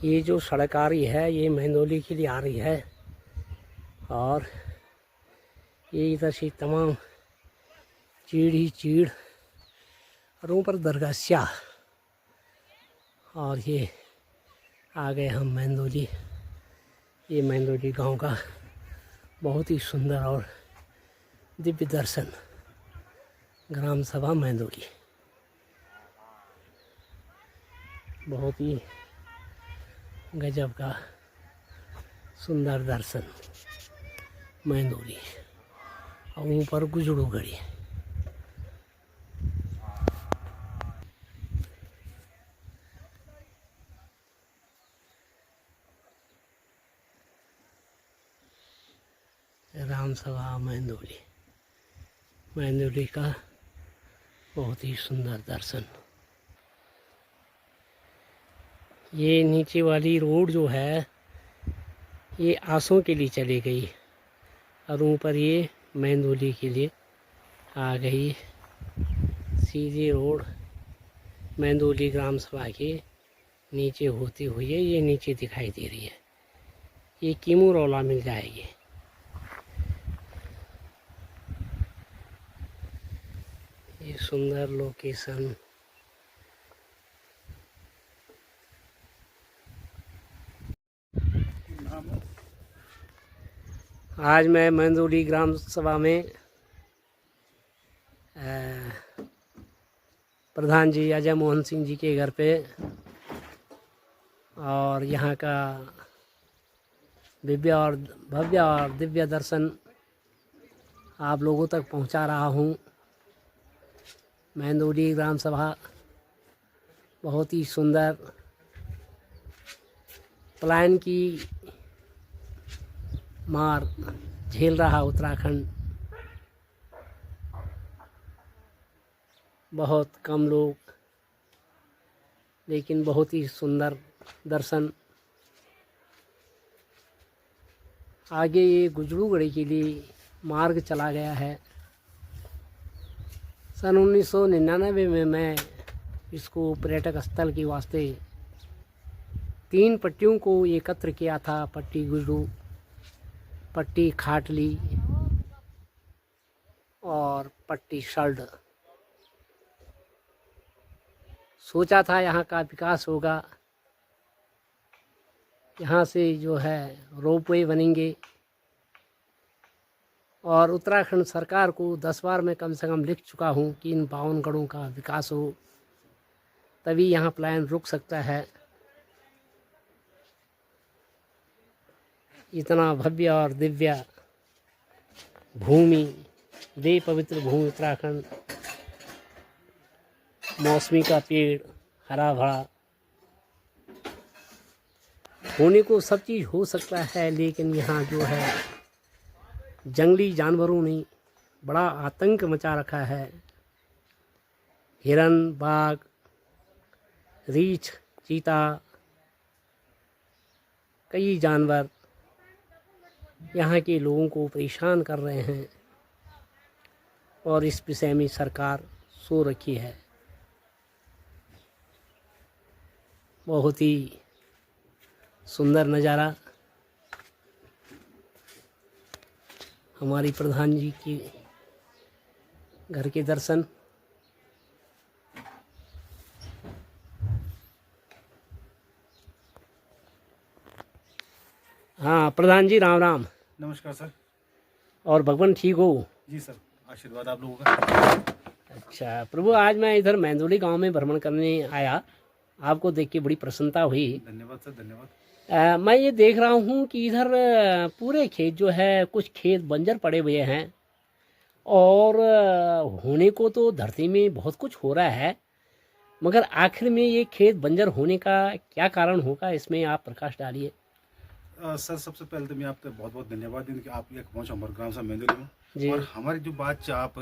ये जो सड़क आ रही है ये मेहंदोली के लिए आ रही है और ये इधर से तमाम चीड़ ही चीड़ और ऊपर दरगाह शाह और ये आ गए हम मेहंदोली। ये मेहंदोली गांव का बहुत ही सुंदर और दिव्य दर्शन ग्राम सभा मेहंदोली। बहुत ही गजब का सुंदर दर्शन मेहंदोली और ऊपर गुजरूगढ़ी। राम सभा मेहंदोली, मेहंदोली का बहुत ही सुंदर दर्शन। ये नीचे वाली रोड जो है ये आसों के लिए चली गई और ऊपर ये मेहंदोली के लिए आ गई। सीधी रोड मेहंदोली ग्राम सभा के नीचे होती हुई है ये नीचे दिखाई दे रही है। ये कीमू रौला मिल जाएगी। ये सुंदर लोकेशन। आज मैं मेहंदोली ग्राम सभा में प्रधान जी अजय मोहन सिंह जी के घर पे और यहाँ का भव्य और दिव्य दर्शन आप लोगों तक पहुँचा रहा हूँ। मेहंदोली ग्राम सभा बहुत ही सुंदर पलायन की मार झेल रहा उत्तराखंड। बहुत कम लोग लेकिन बहुत ही सुंदर दर्शन। आगे ये गुजरूगढ़ी के लिए मार्ग चला गया है। सन 1999 में मैं इसको पर्यटक स्थल के वास्ते 3 पट्टियों को एकत्र किया था। पट्टी गुजरू, पट्टी खाटली और पट्टी शल्ड। सोचा था यहाँ का विकास होगा, यहाँ से जो है रोपवे बनेंगे और उत्तराखंड सरकार को 10 बार मैं कम से कम लिख चुका हूँ कि इन 52 गढ़ों का विकास हो, तभी यहाँ पलायन रुक सकता है। इतना भव्य और दिव्य भूमि, देव पवित्र भूमि उत्तराखंड, मौसमी का पेड़, हरा भरा होने को सब चीज़ हो सकता है, लेकिन यहाँ जो है जंगली जानवरों ने बड़ा आतंक मचा रखा है। हिरन, बाघ, रीछ, चीता, कई जानवर यहाँ के लोगों को परेशान कर रहे हैं और इस विषय में सरकार सो रखी है। बहुत ही सुंदर नज़ारा। हमारी प्रधान जी की घर के दर्शन। हाँ प्रधान जी, राम राम। नमस्कार सर। और भगवान ठीक हो? जी सर, आशीर्वाद आप लोगों का। अच्छा प्रभु, आज मैं इधर मेहंदोली गांव में भ्रमण करने आया, आपको देख के बड़ी प्रसन्नता हुई। धन्यवाद सर, धन्यवाद। मैं ये देख रहा हूँ कि इधर पूरे खेत जो है, कुछ खेत बंजर पड़े हुए हैं और होने को तो धरती में बहुत कुछ हो रहा है, मगर आखिर में ये खेत बंजर होने का क्या कारण होगा, इसमें आप प्रकाश डालिए। सर सबसे पहले तो मैं आपका बहुत बहुत धन्यवाद दूँ कि आप यहाँ पहुँचे हमारे ग्राम सभा मेहंदोली में, और हमारी जो बात आप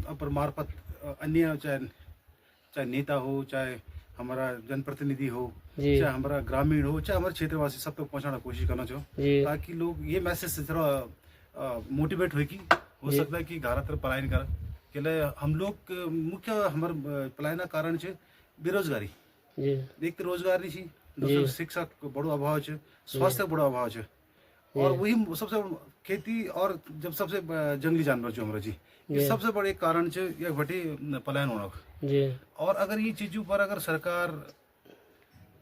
अपर मार्फत अन्य चाहे नेता हो, चाहे हमारा जनप्रतिनिधि हो, चाहे हमारा ग्रामीण हो, चाहे हमारे क्षेत्रवासी, सब तक पहुँचाने की कोशिश करना चाहो, ताकि लोग ये मैसेज से थोड़ा मोटिवेट हो कि हो सकता है कि घर तरफ पलायन कर के लिए हम लोग मुख्य हमारे पलायन का कारण है बेरोजगारी। एक तो रोजगार नहीं, दूसरे शिक्षा को बड़ो अभाव है, स्वास्थ्य बड़ो अभाव है, और वही सबसे खेती और जब सबसे जंगली जानवर जो हमारा जी, ये सबसे बड़े कारण है ये भटी पलायन होना जी। और अगर ये चीज़ों पर अगर सरकार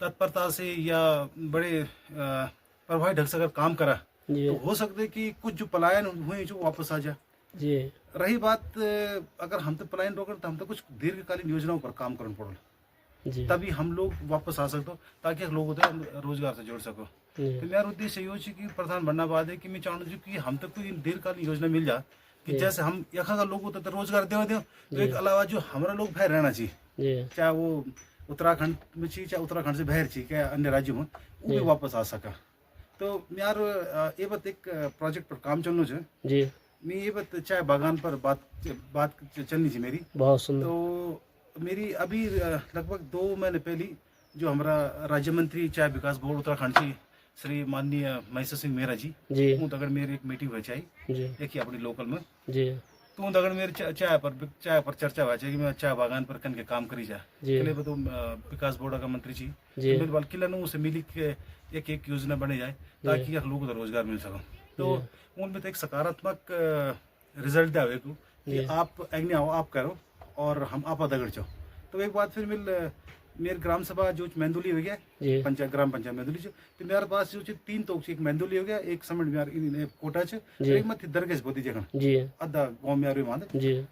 तत्परता से या बड़े प्रभावी ढंग से अगर काम करा तो हो सकता है कि कुछ जो पलायन हुए जो वापस आ जाए जी। रही बात अगर हम तो पलायन रोकन तो हम तो कुछ दीर्घकालीन योजनाओं पर काम करना पड़ल जी। तभी हम लोग वापस आ सकते ताकि लोग रोजगार से जोड़ सको। तो मेरा उद्देश्य यो कि प्रधान बनना बाद है कि मैं चाहूँ कि हम तक कोई दीर्घकालीन योजना मिल जाए कि जैसे हम यहाँ का लोगों तो रोजगार दे तो एक अलावा जो हमारा लोग बाहर रहना चाहिए, चाहे वो उत्तराखंड में चाहिए चाहे उत्तराखंड से बाहर चाहिए क्या अन्य राज्यों में, वो भी वापस आ सका। तो यार ये बात एक प्रोजेक्ट पर काम चलना चाहिए मैं ये बात चाय बागान पर बात चलनी थी मेरी बहुत सुंदर। तो मेरी अभी लगभग 2 महीने पहले जो हमारा राज्य मंत्री चाय विकास बोर्ड उत्तराखंड जी श्री माननीय महेश्वर सिंह मेहरा जी अगर मेरी एक मीटिंग हुई चाहिए एक ही अपनी लोकल में तो अगर मेरे चाय पर चर्चा हुआ चाहिए कि मैं चाय बागान पर कन के काम करी जाए तो विकास बोर्ड का मंत्री जी मेरे बाल किला से मिली के एक योजना बने जाए ताकि लोगों को रोजगार मिल सको। तो उनमें तो एक सकारात्मक रिजल्ट दिया कि आप अग्नि आओ आप करो और हम आप दगड़ जाओ। तो एक बात फिर मेरे ग्राम सभा जो मेंदुली हो गया पंचायत ग्राम पंचायत मेंदुली तो मेरे पास जो 3 तो एक मेंदुली हो गया एक समझ में कोटा एक मत दरगेज बोती जगह अद्धा गाँव में आ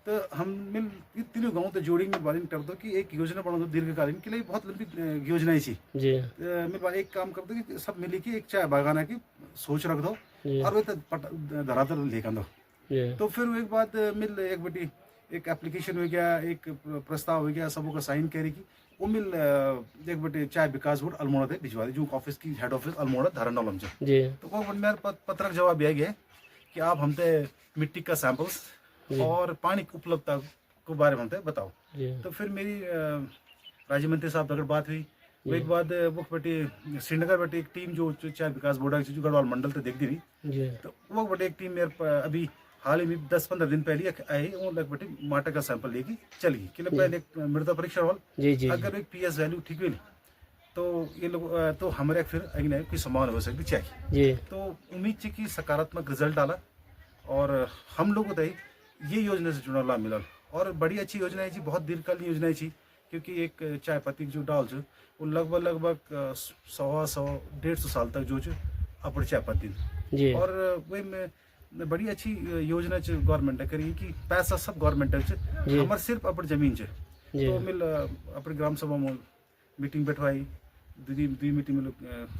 तो हम मिल तीनों गाँव तो जोड़ी में बालिंग कर दो कि एक योजना बना दो दीर्घकालीन के लिए बहुत लंबी योजनाएं थी मेरे पास एक काम कर दो कि सब मिली की एक चाय बागाना की सोच रख दो और वो धरातल लेकर दो। तो फिर एक बात मिल एक बेटी एक एप्लीकेशन हो गया एक प्रस्ताव हो गया सबों का साइन करे की वो मिल एक बेटे चाय विकास बोर्ड अल्मोड़ा थे भिजवा दी जो ऑफिस की हेड ऑफिस अल्मोड़ा धारणा तो वो मेरे पत्रक जवाब आ गया कि आप हमसे मिट्टी का सैंपल्स और पानी की उपलब्धता को बारे में हमसे बताओ। तो फिर मेरी राज्य मंत्री साहब तक बात हुई वो एक बाद वो बेटे श्रीनगर बेटे एक टीम जो चाय विकास बोर्ड जो गढ़वाल मंडल तो देखती रही तो वो बेटे एक टीम मेरे अभी हाल ही में 10-15 दिन पहले आई वो लग बेटे माटा का सैंपल लेके चल गई कि पहले एक मृदा परीक्षण वाल अगर एक पीएस वैल्यू ठीक हुई तो ये लोग तो हमारे फिर अगले कोई संभावना हो सकती चाहिए। तो उम्मीद थी कि सकारात्मक रिजल्ट आला और हम लोगों को ये योजना से जुड़ा लाभ मिला और बड़ी अच्छी योजना है जी बहुत दीर्घकालीन योजना है क्योंकि एक चाय पत्ती जो डाल वो लगभग 100-150 साल तक जो अपनी चाय पत्ती और वही में बड़ी अच्छी योजना गवर्नमेंट ने करी कि पैसा सब गवर्नमेंट हमारे सिर्फ अपन जमीन तो मिल अपने ग्राम सभा में मीटिंग बैठवाई दी मीटिंग में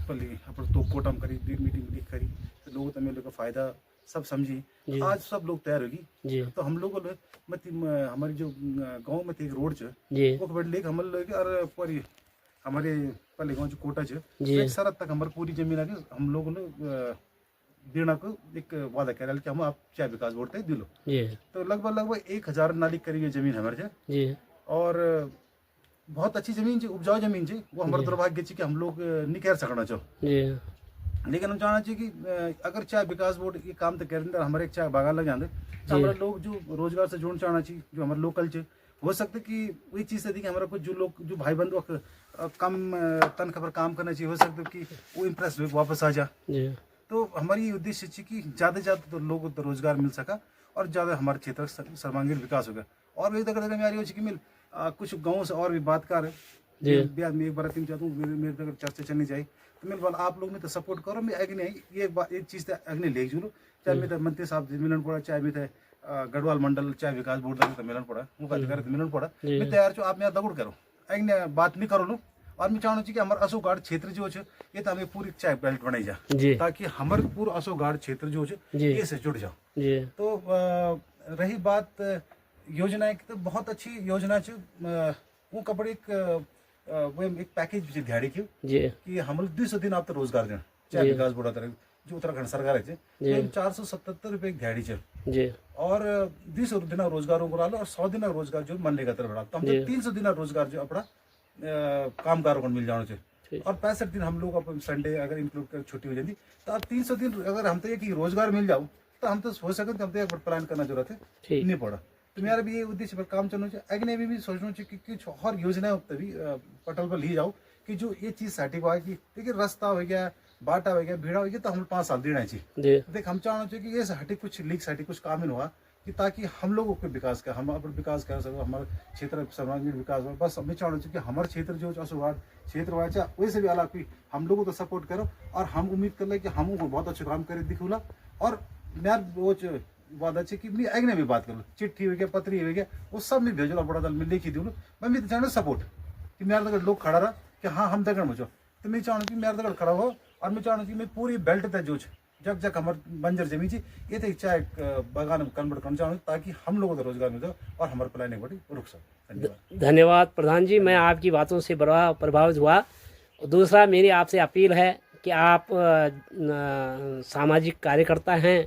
पल्ली अपन तो कोटम करी दी मीटिंग लिख करी तो लोगों तो मिल का फायदा सब समझी आज सब लोग तैयार होगी। तो हम लोगों ने हमारी जो गांव में एक रोड वो बड़े लेक हम लोग और पूरी हमारे पल्ले गाँव जो कोटा एक सरहद तक हमारी पूरी जमीन आ गई हम लोगों ने देना को एक वादा कर कि हम आप चाय विकास बोर्ड तक दिलो तो लगभग 1000 नाली करीब जमीन हमारे और बहुत अच्छी जमीन उपजाऊ जमीन वो हमारा दुर्भाग्य कि हम लोग नहीं कर सकना चाहो लेकिन हम चाहना चाहिए कि अगर चाय विकास बोर्ड ये काम तो कर हमारे एक चाय बागान लग जाते तो हमारे लोग जो रोजगार से जोड़ना चाहना चाहिए जो हमारे लोकल हो सकता है कि वही चीज़ से हमारा कुछ जो लोग जो भाई बंधु कम तनख्वाह पर काम करना चाहिए हो सकता है कि वो इम्प्रेस वापस आ जाए। तो हमारी उद्देश्य है कि ज़्यादा से ज़्यादा लोगों को रोजगार मिल सका और ज़्यादा हमारे क्षेत्र का सर्वांगीण विकास होगा। और भी अगर मेरी हो कि मिल कुछ गाँव से और भी बात कर ब्याह में एक बार तीन चाहता हूँ मेरे अगर चर्चा चलनी चाहिए तो मेरे बाल आप लोग में तो सपोर्ट करो मैं अग्नि एक चीज़ अग्नि ले जुलूँ चाहे मैं मंत्री साहब से मिलन पड़ा चाहे मैं गढ़वाल मंडल चाहे विकास बोर्ड तक मिलन पड़ा वो अधिकारी मिलन पड़ा मैं तैयार छो आप मेरा दगड़ करो अग्नि बात नहीं करो लो और मैं चाहूँ कि हमारे अशोकघाट क्षेत्र जो ये तो हमें पूरी चाय बेल्ट बनाई जा ताकि हमारे पूरा अशोकघाट क्षेत्र जो ये से जुड़ जाओ। तो रही बात योजना की तो बहुत अच्छी योजना वो कपड़े एक पैकेज दिहाड़ी की कि हम 200 दिन आप तो रोजगार देना चाहे विकास बोर्ड तरह जो उत्तराखंड सरकार है 477 रुपये दिहाड़ी और 200 दिन रोजगारों को डालो और 100 दिन रोजगार जो मनरेगा तरह बढ़ा तो हम 300 दिन रोजगार जो अपना कामगारों को मिल जाना चाहिए और 65 दिन हम लोग अपन संडे अगर इंक्लूड कर छुट्टी हो जाती तो आप 300 दिन अगर हम तो एक रोजगार मिल जाओ तो हम तो हो सके तो हम तो एक प्लान करना जरूरत है नहीं पड़ा तो मेरा भी ये उद्देश्य पर काम चलना चाहिए। अगले भी सोचना चाहिए कि कुछ और योजना तभी पटल पर ली जाओ कि जो ये चीज साठी को कि देखिए रास्ता हो गया, बाटा हो गया, भीड़ा हो गया, तो हम 5 साल देना चाहिए। देख हम चाहना चाहिए कि ये साठी कुछ लीक साठी कुछ काम इन हुआ कि ताकि हम लोगों को विकास कर, हम अपना विकास कर सको, हमारे क्षेत्र सर्वांगीण विकास हो। बस हमें चाहना चाहिए कि हमारे क्षेत्र जो असुवाद क्षेत्र हुआ चाहे वैसे भी अलग कोई हम लोगों को सपोर्ट करो, और हम उम्मीद कर ले कि हम उनको बहुत अच्छे काम करे दिखूला। और मैं वो वादा है कि मैं अगने भी बात करूँ, चिट्ठी हो गया, पत्री हो गया, वो सब में भेजो बड़ा दल में लिखी दूँ। मैं भी चाहना सपोर्ट कि मेरे तक लोग खड़ा रहा कि हाँ हम दगड़ मुझो, तो मैं चाहूँ कि मेरे तक खड़ा हो। और मैं चाहूँ कि मैं पूरी बेल्ट तक जो जग जग हमारे बंजर जमीन थी ये तो चाहे बागान में कन्वर्ट करना चाहूँ ताकि हम लोगों को रोजगार मिले और हमारे प्लानिंग बड़ी रुक सके। धन्यवाद। धन्यवाद प्रधान जी, मैं आपकी बातों से बड़ा प्रभावित हुआ। दूसरा मेरी आपसे अपील है कि आप सामाजिक कार्यकर्ता हैं,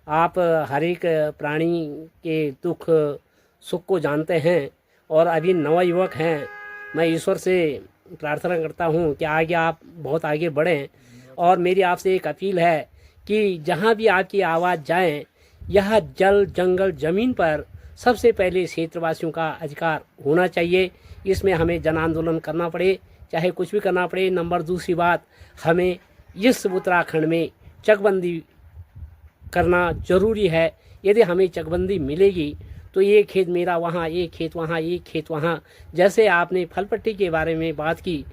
आप हर एक प्राणी के दुख सुख को जानते हैं और अभी नवा युवक हैं। मैं ईश्वर से प्रार्थना करता हूं कि आगे आप बहुत आगे बढ़ें। और मेरी आपसे एक अपील है कि जहां भी आपकी आवाज़ जाए, यह जल जंगल ज़मीन पर सबसे पहले क्षेत्रवासियों का अधिकार होना चाहिए। इसमें हमें जन आंदोलन करना पड़े, चाहे कुछ भी करना पड़े। नंबर दूसरी बात, हमें इस उत्तराखंड में चकबंदी करना ज़रूरी है। यदि हमें चकबंदी मिलेगी तो ये खेत मेरा वहाँ, ये खेत वहाँ, ये खेत वहाँ। जैसे आपने फल पट्टी के बारे में बात की,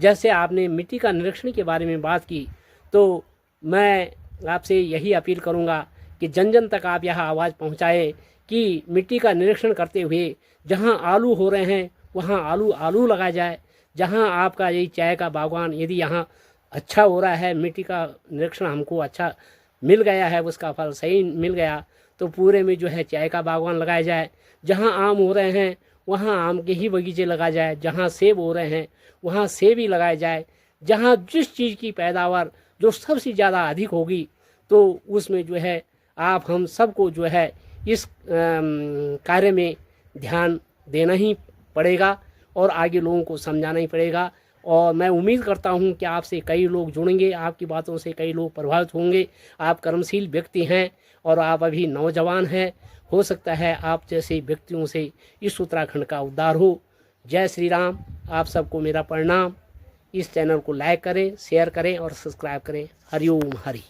जैसे आपने मिट्टी का निरीक्षण के बारे में बात की, तो मैं आपसे यही अपील करूँगा कि जन जन तक आप यह आवाज़ पहुँचाएँ कि मिट्टी का निरीक्षण करते हुए जहाँ आलू हो रहे हैं वहाँ आलू लगाया जाए। जहाँ आपका यही चाय का बागवान यदि यहाँ अच्छा हो रहा है, मिट्टी का निरीक्षण हमको अच्छा मिल गया है, उसका फल सही मिल गया, तो पूरे में जो है चाय का बागवान लगाया जाए। जहाँ आम हो रहे हैं वहाँ आम के ही बगीचे लगाए जाए, जहाँ सेब हो रहे हैं वहाँ सेब ही लगाए जाए। जहाँ जिस चीज़ की पैदावार जो सबसे ज़्यादा अधिक होगी तो उसमें जो है आप हम सबको जो है इस कार्य में ध्यान देना ही पड़ेगा और आगे लोगों को समझाना ही पड़ेगा। और मैं उम्मीद करता हूं कि आपसे कई लोग जुड़ेंगे, आपकी बातों से कई लोग प्रभावित होंगे। आप कर्मशील व्यक्ति हैं और आप अभी नौजवान हैं, हो सकता है आप जैसे व्यक्तियों से इस उत्तराखंड का उद्धार हो। जय श्री राम। आप सबको मेरा प्रणाम। इस चैनल को लाइक करें, शेयर करें और सब्सक्राइब करें। हरिओम हरि।